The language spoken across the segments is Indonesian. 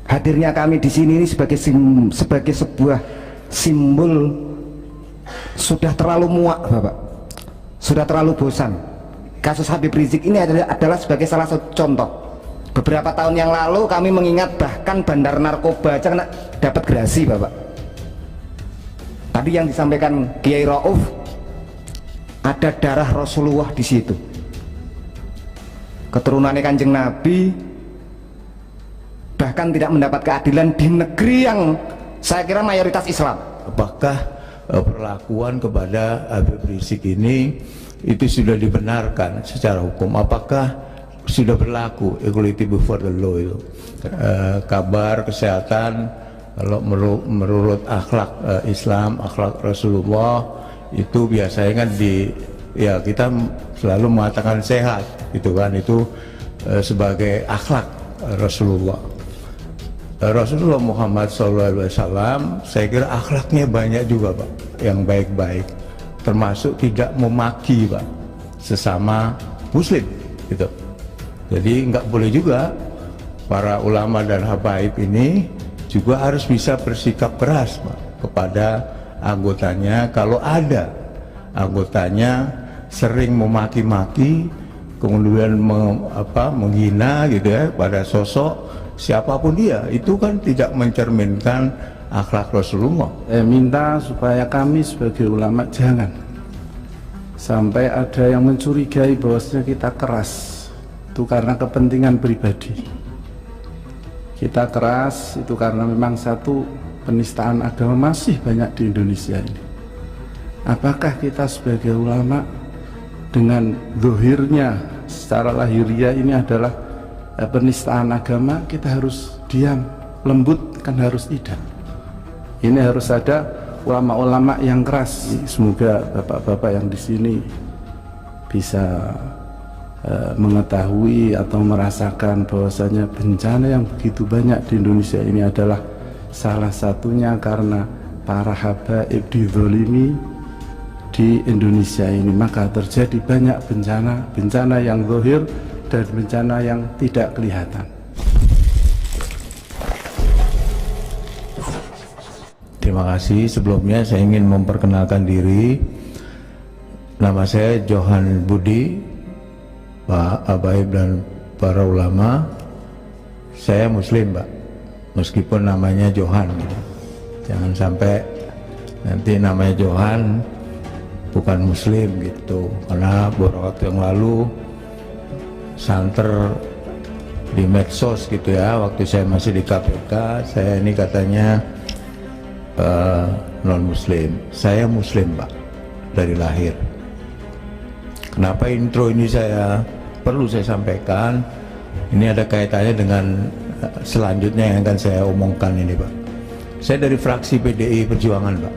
Hadirnya kami di sini ini sebagai sebuah simbol sudah terlalu muak, Bapak. Sudah terlalu bosan. Kasus Habib Rizik ini adalah sebagai salah satu contoh. Beberapa tahun yang lalu kami mengingat bahkan bandar narkoba aja kena dapat gerasi, Bapak. Tadi yang disampaikan Kiai Rauf, ada darah Rasulullah di situ. Keturunannya Kanjeng Nabi bahkan tidak mendapat keadilan di negeri yang saya kira mayoritas Islam. Apakah perlakuan kepada Habib Rizik ini itu sudah dibenarkan secara hukum? Apakah sudah berlaku equality before the law itu? Kabar kesehatan kalau menurut akhlak Islam, akhlak Rasulullah itu biasanya kan ya kita selalu mengatakan sehat gitu kan, itu sebagai akhlak Rasulullah. Rasulullah Muhammad SAW saya kira akhlaknya banyak juga Pak yang baik-baik, termasuk tidak memaki Pak sesama muslim gitu. Jadi nggak boleh juga para ulama dan habaib ini juga harus bisa bersikap keras Pak kepada anggotanya kalau ada anggotanya sering memaki-maki kemudian menghina gitu ya pada sosok siapapun dia, itu kan tidak mencerminkan akhlak Rasulullah. Minta supaya kami sebagai ulama jangan sampai ada yang mencurigai bahwasanya kita keras itu karena kepentingan pribadi. Kita keras itu karena memang satu, penistaan agama masih banyak di Indonesia ini. Apakah kita sebagai ulama dengan zahirnya secara lahiriah ini adalah penistaan agama, kita harus diam, lembut, kan harus tidak. Ini harus ada ulama-ulama yang keras. Semoga bapak-bapak yang di sini bisa mengetahui atau merasakan bahwasanya bencana yang begitu banyak di Indonesia ini adalah salah satunya karena para habaib dizalimi di Indonesia ini. Maka terjadi banyak bencana yang zahir dan bencana yang tidak kelihatan. Terima kasih. Sebelumnya saya ingin memperkenalkan diri. Nama saya Johan Budi, Pak Habaib dan para ulama. Saya Muslim, Pak, meskipun namanya Johan. Jangan sampai nanti namanya Johan bukan Muslim gitu, karena beberapa waktu yang lalu santer di medsos gitu ya, waktu saya masih di KPK, saya ini katanya non Muslim. Saya Muslim Pak dari lahir. Kenapa intro ini perlu saya sampaikan? Ini ada kaitannya dengan selanjutnya yang akan saya omongkan ini Pak. Saya dari fraksi PDI Perjuangan Pak.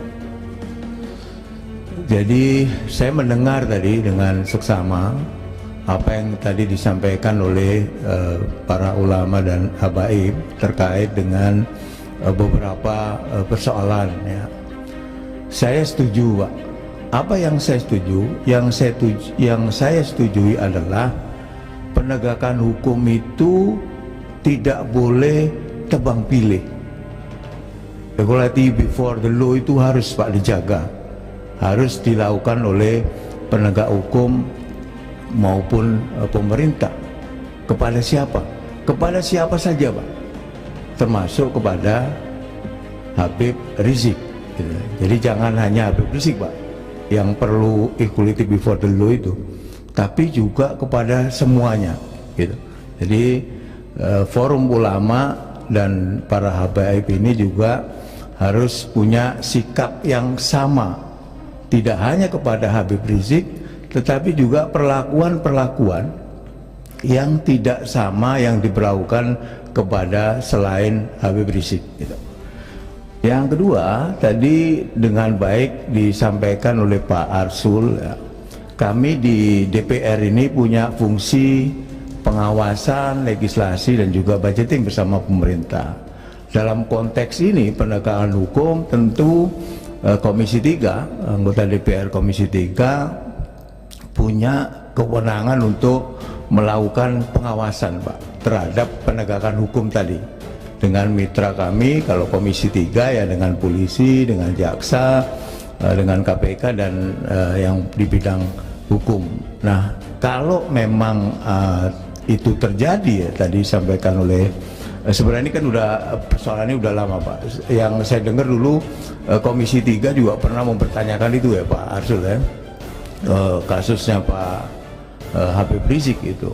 Jadi saya mendengar tadi dengan seksama apa yang tadi disampaikan oleh para ulama dan habaib terkait dengan beberapa persoalan ya. Saya setuju Pak. Apa yang saya setuju? Yang saya setujui adalah penegakan hukum itu tidak boleh tebang pilih. Equality before the law itu harus Pak dijaga, harus dilakukan oleh penegak hukum maupun pemerintah. Kepada siapa? Kepada siapa saja Pak, termasuk kepada Habib Rizik gitu. Jadi jangan hanya Habib Rizik Pak yang perlu equality before the law itu, tapi juga kepada semuanya gitu. Jadi forum ulama dan para habaib ini juga harus punya sikap yang sama, tidak hanya kepada Habib Rizik, tetapi juga perlakuan-perlakuan yang tidak sama yang diberlakukan kepada selain Habib Rizik gitu. Yang kedua, tadi dengan baik disampaikan oleh Pak Arsul ya, kami di DPR ini punya fungsi pengawasan, legislasi dan juga budgeting bersama pemerintah. Dalam konteks ini penegakan hukum tentu Komisi 3, anggota DPR Komisi 3 punya kewenangan untuk melakukan pengawasan Pak terhadap penegakan hukum tadi. dengan mitra kami, kalau Komisi 3 ya dengan polisi, dengan jaksa, dengan KPK dan yang di bidang hukum. Nah, kalau memang itu terjadi ya, tadi disampaikan oleh sebenarnya ini kan udah persoalannya udah lama Pak. Yang saya dengar dulu Komisi 3 juga pernah mempertanyakan itu ya Pak Arsul ya, kasusnya Pak Habib Rizik itu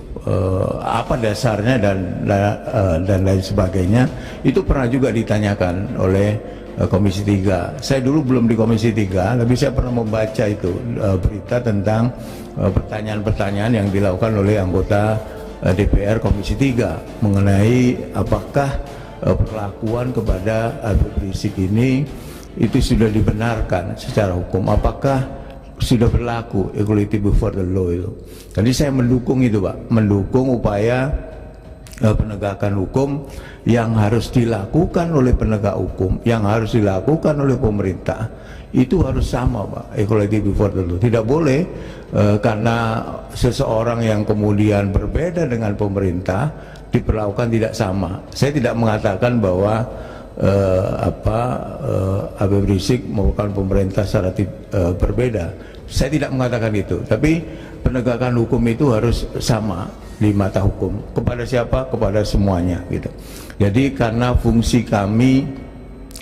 apa dasarnya dan lain sebagainya, itu pernah juga ditanyakan oleh Komisi 3. Saya dulu belum di Komisi 3, tapi saya pernah membaca itu berita tentang pertanyaan-pertanyaan yang dilakukan oleh anggota DPR Komisi 3 mengenai apakah perlakuan kepada Habib Rizik ini itu sudah dibenarkan secara hukum, apakah sudah berlaku equality before the law itu. Jadi saya mendukung itu Pak, mendukung upaya penegakan hukum yang harus dilakukan oleh penegak hukum, yang harus dilakukan oleh pemerintah, itu harus sama Pak, equality before the law. Tidak boleh karena seseorang yang kemudian berbeda dengan pemerintah diperlakukan tidak sama. Saya tidak mengatakan bahwa Habib Rizik merupakan pemerintah secara berbeda. Saya tidak mengatakan itu, tapi penegakan hukum itu harus sama di mata hukum. Kepada siapa? Kepada semuanya gitu. Jadi karena fungsi kami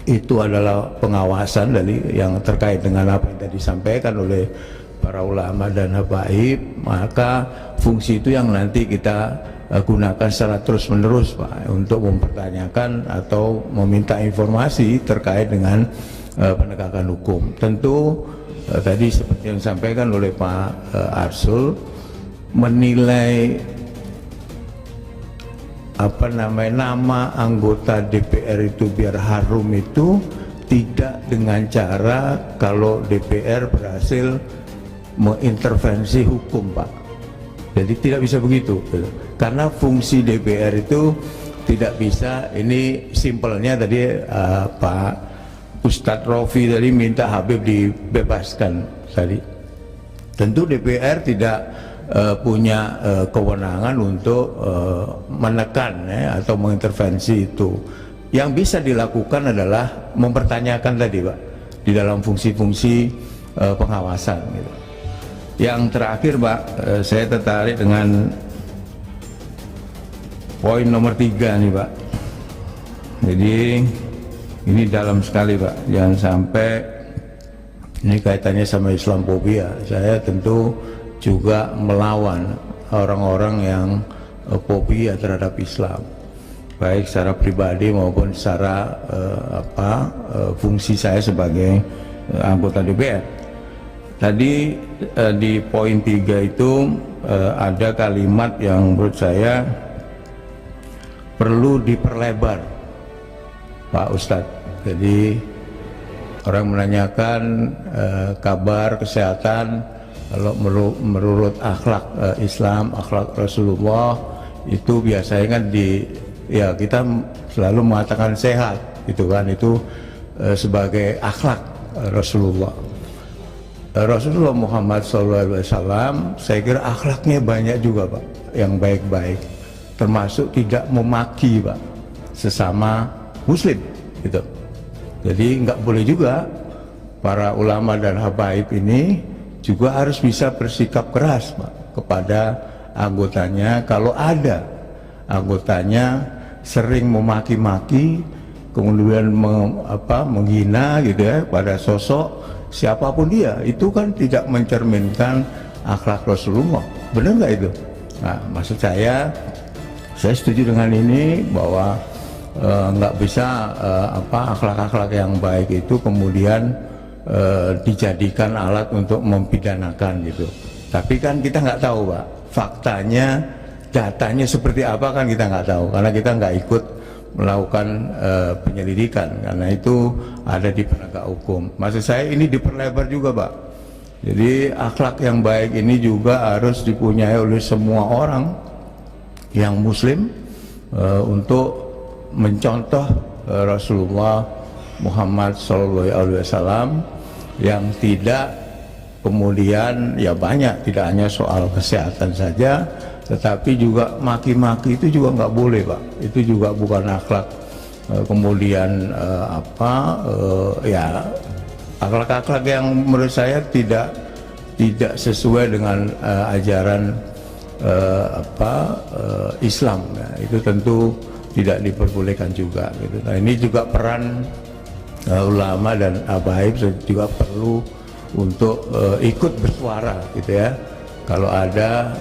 itu adalah pengawasan dari yang terkait dengan apa yang tadi disampaikan oleh para ulama dan habaib, maka fungsi itu yang nanti kita gunakan secara terus-menerus Pak, untuk mempertanyakan atau meminta informasi terkait dengan penegakan hukum. Tentu tadi seperti yang disampaikan oleh Pak Arsul, menilai nama anggota DPR itu biar harum itu tidak dengan cara kalau DPR berhasil mengintervensi hukum Pak. Jadi tidak bisa begitu, karena fungsi DPR itu tidak bisa. Ini simpelnya tadi Pak Ustadz Rofi tadi minta Habib dibebaskan tadi. Tentu DPR tidak punya kewenangan untuk menekan atau mengintervensi itu. Yang bisa dilakukan adalah mempertanyakan tadi Pak, di dalam fungsi-fungsi pengawasan gitu. Yang terakhir Pak, saya tertarik dengan poin nomor 3 nih Pak. Jadi ini dalam sekali Pak, jangan sampai ini kaitannya sama Islamophobia. Saya tentu juga melawan orang-orang yang fobia terhadap Islam, baik secara pribadi maupun secara fungsi saya sebagai anggota DPR. Tadi di poin 3 itu ada kalimat yang menurut saya perlu diperlebar Pak Ustadz. Jadi orang menanyakan kabar kesehatan, kalau menurut akhlak Islam, akhlak Rasulullah itu biasanya kan kita selalu mengatakan sehat gitu kan, itu sebagai akhlak Rasulullah. Rasulullah Muhammad SAW, saya kira akhlaknya banyak juga Pak, yang baik-baik, termasuk tidak memaki Pak sesama Muslim gitu. Jadi nggak boleh juga para ulama dan habaib ini juga harus bisa bersikap keras Pak kepada anggotanya. Kalau ada anggotanya sering memaki-maki, kemudian menghina gitu ya pada sosok siapapun dia, itu kan tidak mencerminkan akhlak Rasulullah. Benar nggak itu? Nah, maksud saya setuju dengan ini bahwa nggak bisa akhlak-akhlak yang baik itu kemudian dijadikan alat untuk mempidanakan gitu. Tapi kan kita nggak tahu Pak, faktanya, datanya seperti apa kan kita nggak tahu, karena kita nggak ikut melakukan penyelidikan, karena itu ada di penegak hukum. Maksud saya ini diperlebar juga Pak. Jadi akhlak yang baik ini juga harus dipunyai oleh semua orang yang Muslim untuk mencontoh Rasulullah Muhammad SAW yang tidak kemudian ya banyak, tidak hanya soal kesehatan saja, tetapi juga maki-maki itu juga nggak boleh Pak. Itu juga bukan akhlak kemudian ya akhlak-akhlak yang menurut saya tidak sesuai dengan ajaran Islam. Ya, itu tentu tidak diperbolehkan juga gitu. Nah, ini juga peran ulama dan habaib juga perlu untuk ikut bersuara gitu ya. Kalau ada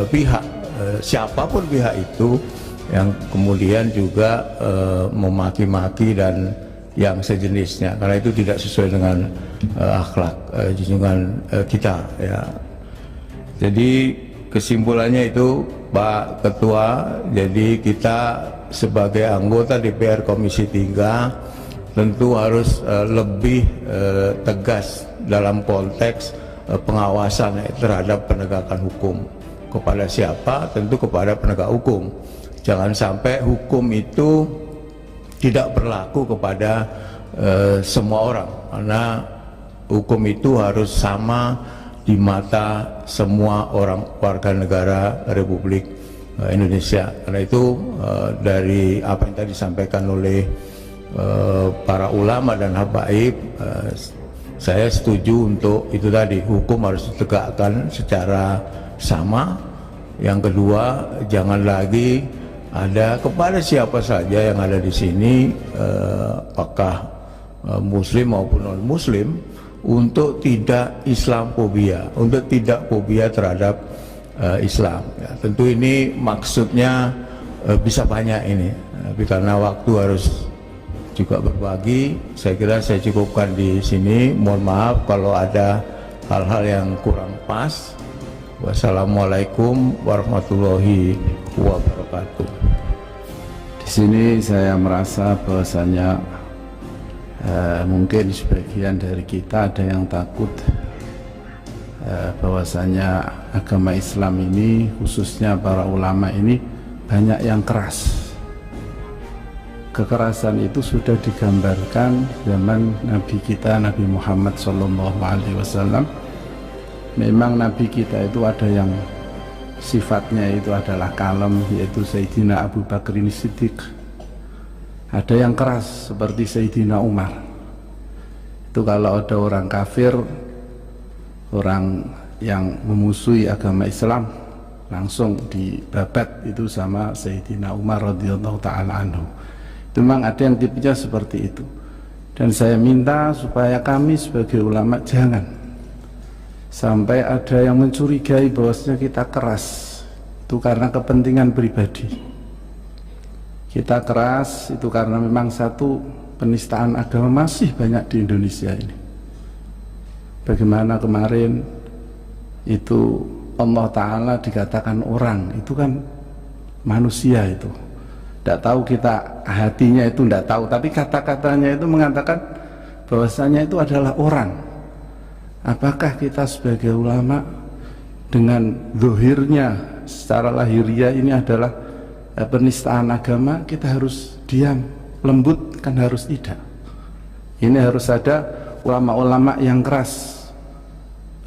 pihak siapapun pihak itu yang kemudian juga memaki-maki dan yang sejenisnya, karena itu tidak sesuai dengan akhlak junjungan kita ya. Jadi kesimpulannya itu Pak Ketua, jadi kita sebagai anggota DPR Komisi 3 tentu harus lebih tegas dalam konteks pengawasan terhadap penegakan hukum. Kepada siapa? Tentu kepada penegak hukum. Jangan sampai hukum itu tidak berlaku kepada semua orang, karena hukum itu harus sama di mata semua orang warga negara Republik Indonesia. Karena itu dari apa yang tadi disampaikan oleh para ulama dan habaib, saya setuju untuk itu tadi, hukum harus ditegakkan secara sama. Yang kedua, jangan lagi ada kepada siapa saja yang ada di sini, apakah muslim maupun non muslim, untuk tidak Islamfobia, untuk tidak fobia terhadap Islam ya. Tentu ini maksudnya bisa banyak ini, tapi karena waktu harus juga berbagi, saya kira saya cukupkan di sini. Mohon maaf kalau ada hal-hal yang kurang pas. Wassalamualaikum warahmatullahi wabarakatuh. Di sini saya merasa bahwasanya mungkin sebagian dari kita ada yang takut bahwasanya agama Islam ini, khususnya para ulama ini, banyak yang keras. Kekerasan itu sudah digambarkan zaman Nabi kita, Nabi Muhammad SAW. Memang Nabi kita itu ada yang sifatnya itu adalah kalem, yaitu Sayyidina Abu Bakar Siddiq. Ada yang keras seperti Sayyidina Umar. Itu kalau ada orang kafir, orang yang memusuhi agama Islam, langsung dibabat itu sama Sayyidina Umar radhiyallahu ta'ala anhu. Itu memang ada yang tipenya seperti itu. Dan saya minta supaya kami sebagai ulama jangan sampai ada yang mencurigai bahwasanya kita keras itu karena kepentingan pribadi. Kita keras itu karena memang satu, penistaan agama masih banyak di Indonesia ini. Bagaimana kemarin itu Allah Ta'ala dikatakan orang, itu kan manusia itu. Tidak tahu kita hatinya itu tidak tahu, tapi kata-katanya itu mengatakan bahwasanya itu adalah orang. Apakah kita sebagai ulama dengan zahirnya secara lahiriah ini adalah penistaan agama, kita harus diam, lembut? Kan harus tidak. Ini harus ada ulama-ulama yang keras.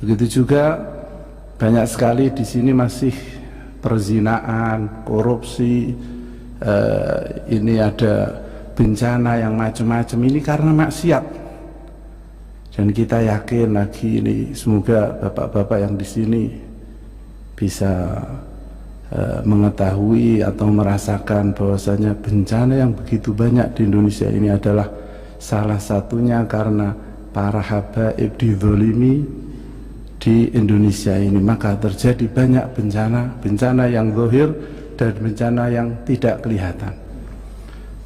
Begitu juga banyak sekali di sini masih perzinaan, korupsi, ini ada bencana yang macam-macam, ini karena maksiat. Dan kita yakin lagi ini, semoga bapak-bapak yang di sini bisa mengetahui atau merasakan bahwasanya bencana yang begitu banyak di Indonesia ini adalah salah satunya karena para habaib dizalimi di Indonesia ini. Maka terjadi banyak bencana yang zahir dan bencana yang tidak kelihatan.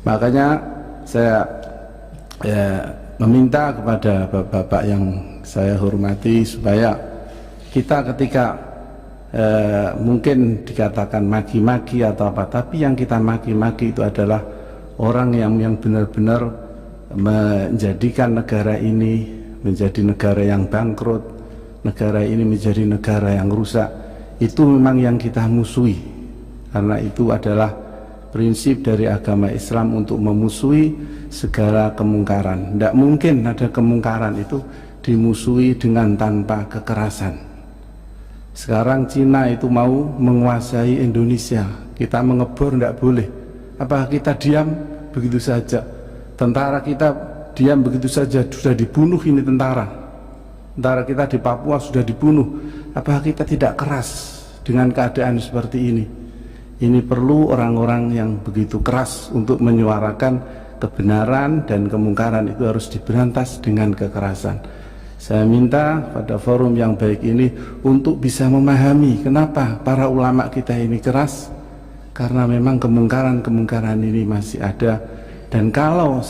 Makanya saya meminta kepada bapak-bapak yang saya hormati supaya kita ketika mungkin dikatakan maki-maki atau apa, tapi yang kita maki-maki itu adalah orang yang benar-benar menjadikan negara ini menjadi negara yang bangkrut, negara ini menjadi negara yang rusak. Itu memang yang kita musuhi, karena itu adalah prinsip dari agama Islam untuk memusuhi segala kemungkaran. Tidak mungkin ada kemungkaran itu dimusuhi dengan tanpa kekerasan. Sekarang Cina itu mau menguasai Indonesia, kita mengebor tidak boleh. Apa kita diam? begitu saja. Tentara kita diam begitu saja, sudah dibunuh ini tentara kita di Papua sudah dibunuh. Apakah kita tidak keras dengan keadaan seperti ini? Ini perlu orang-orang yang begitu keras untuk menyuarakan kebenaran, dan kemungkaran itu harus diberantas dengan kekerasan. Saya minta pada forum yang baik ini untuk bisa memahami kenapa para ulama kita ini keras, karena memang kemungkaran ini masih ada. Dan kalau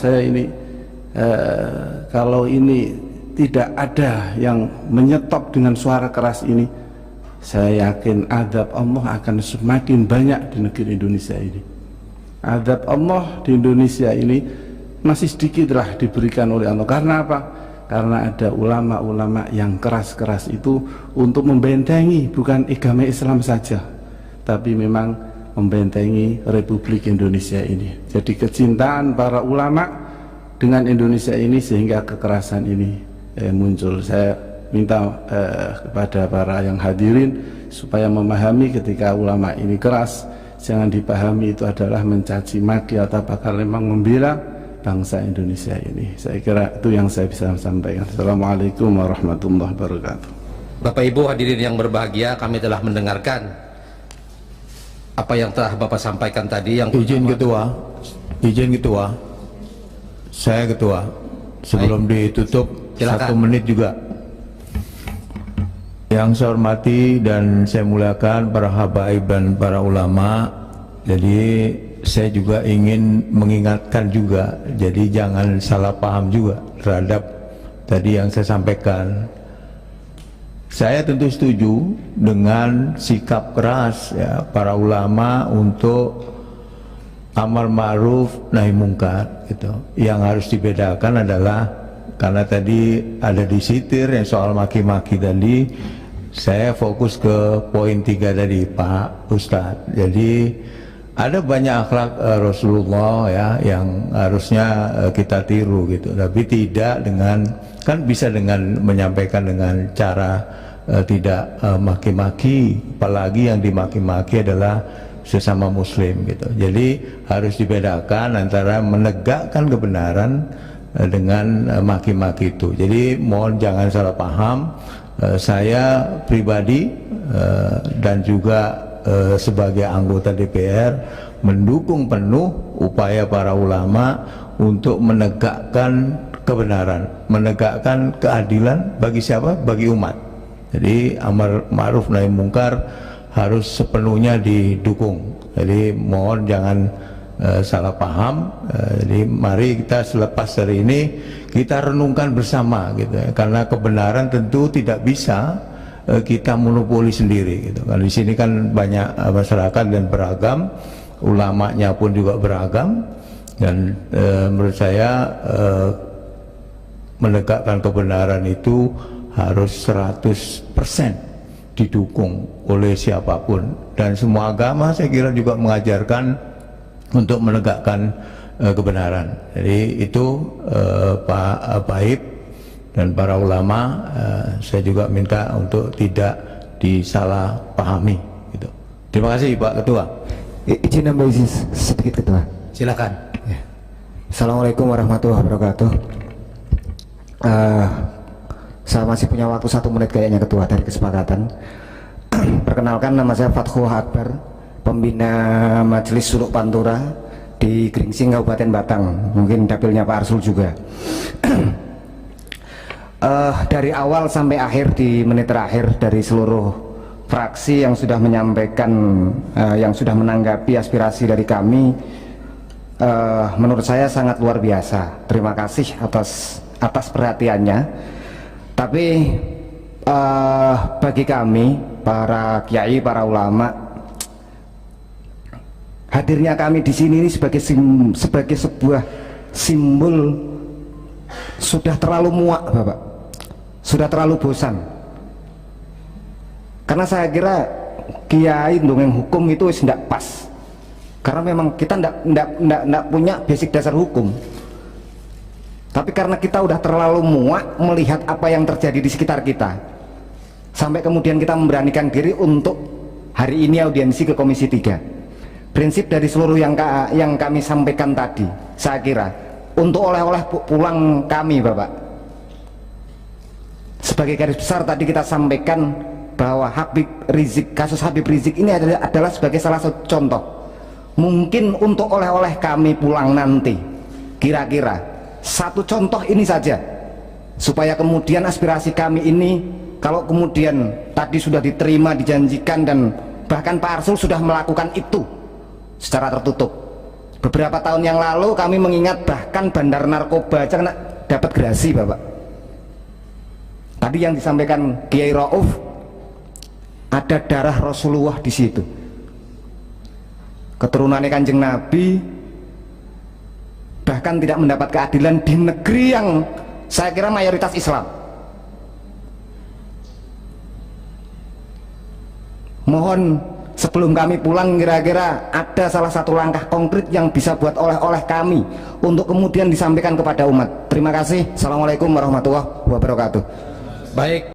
ini tidak ada yang menyetop dengan suara keras ini, saya yakin azab Allah akan semakin banyak di negeri Indonesia ini. Azab Allah di Indonesia ini masih sedikitlah diberikan oleh Allah. Karena apa? Karena ada ulama-ulama yang keras-keras itu untuk membentengi bukan agama Islam saja, tapi memang membentengi Republik Indonesia ini. Jadi kecintaan para ulama dengan Indonesia ini sehingga kekerasan ini muncul. Saya minta kepada para yang hadirin supaya memahami ketika ulama ini keras, jangan dipahami itu adalah mencaci maki atau apakah memang membela bangsa Indonesia ini. Saya kira itu yang saya bisa sampaikan. Assalamualaikum warahmatullahi wabarakatuh. Bapak Ibu hadirin yang berbahagia, kami telah mendengarkan apa yang telah Bapak sampaikan tadi. Yang Izin ketua, saya ketua, sebelum ditutup, silakan. 1 menit juga. Yang saya hormati dan saya muliakan para habaib dan para ulama. Jadi saya juga ingin mengingatkan juga, jadi jangan salah paham juga terhadap tadi yang saya sampaikan. Saya tentu setuju dengan sikap keras ya para ulama untuk amar ma'ruf nahi mungkar gitu. Yang harus dibedakan adalah, karena tadi ada disitir yang soal maki-maki tadi, saya fokus ke poin 3 tadi Pak Ustadz. Jadi ada banyak akhlak Rasulullah ya yang harusnya kita tiru gitu, tapi tidak dengan, kan bisa dengan menyampaikan dengan cara tidak maki-maki, apalagi yang dimaki-maki adalah sesama muslim gitu. Jadi harus dibedakan antara menegakkan kebenaran dengan maki-maki itu. Jadi mohon jangan salah paham. Saya pribadi dan juga sebagai anggota DPR mendukung penuh upaya para ulama untuk menegakkan kebenaran, menegakkan keadilan bagi siapa? Bagi umat. Jadi amar ma'ruf nahi mungkar harus sepenuhnya didukung. Jadi mohon jangan salah paham. Jadi mari kita selepas dari ini kita renungkan bersama gitu ya. Karena kebenaran tentu tidak bisa kita monopoli sendiri gitu kan. Di sini kan banyak masyarakat dan beragam, ulamanya pun juga beragam, dan menurut saya menegakkan kebenaran itu harus 100% didukung oleh siapapun, dan semua agama saya kira juga mengajarkan untuk menegakkan kebenaran. Jadi itu Pak Baib dan para ulama, saya juga minta untuk tidak disalahpahami gitu. Terima kasih Pak Ketua. Izin nambah izin sedikit Ketua. Silakan. Ya. Assalamualaikum warahmatullahi wabarakatuh. Saya masih punya waktu 1 menit kayaknya Ketua dari kesepakatan. Perkenalkan, nama saya Fathu Akbar, pembina Majelis Suluk Pantura di Gringsing Kabupaten Batang. Mungkin dapilnya Pak Arsul juga. Dari awal sampai akhir, di menit terakhir dari seluruh fraksi yang sudah menyampaikan, yang sudah menanggapi aspirasi dari kami, menurut saya sangat luar biasa. Terima kasih atas perhatiannya. Tapi bagi kami para kiai, para ulama, hadirnya kami di sini ini sebagai sebuah simbol sudah terlalu muak Bapak. Sudah terlalu bosan, karena saya kira kiai dongeng hukum itu tidak pas, karena memang kita tidak punya basic dasar hukum. Tapi karena kita udah terlalu muak melihat apa yang terjadi di sekitar kita, sampai kemudian kita memberanikan diri untuk hari ini audiensi ke Komisi 3. prinsip dari seluruh yang kami sampaikan tadi, saya kira untuk oleh-oleh pulang kami Bapak, sebagai garis besar tadi kita sampaikan bahwa kasus Habib Rizik ini adalah sebagai salah satu contoh. Mungkin untuk oleh-oleh kami pulang nanti, kira-kira satu contoh ini saja, supaya kemudian aspirasi kami ini, kalau kemudian tadi sudah diterima, dijanjikan, dan bahkan Pak Arsul sudah melakukan itu secara tertutup. Beberapa tahun yang lalu kami mengingat bahkan bandar narkoba aja kena dapat gerasi Bapak. Tadi yang disampaikan Kiai Rauf, ada darah Rasulullah di situ, keturunannya Kanjeng Nabi, bahkan tidak mendapat keadilan di negeri yang saya kira mayoritas Islam. Mohon sebelum kami pulang, kira-kira ada salah satu langkah konkret yang bisa buat oleh-oleh kami untuk kemudian disampaikan kepada umat. Terima kasih. Assalamualaikum warahmatullahi wabarakatuh. Baik.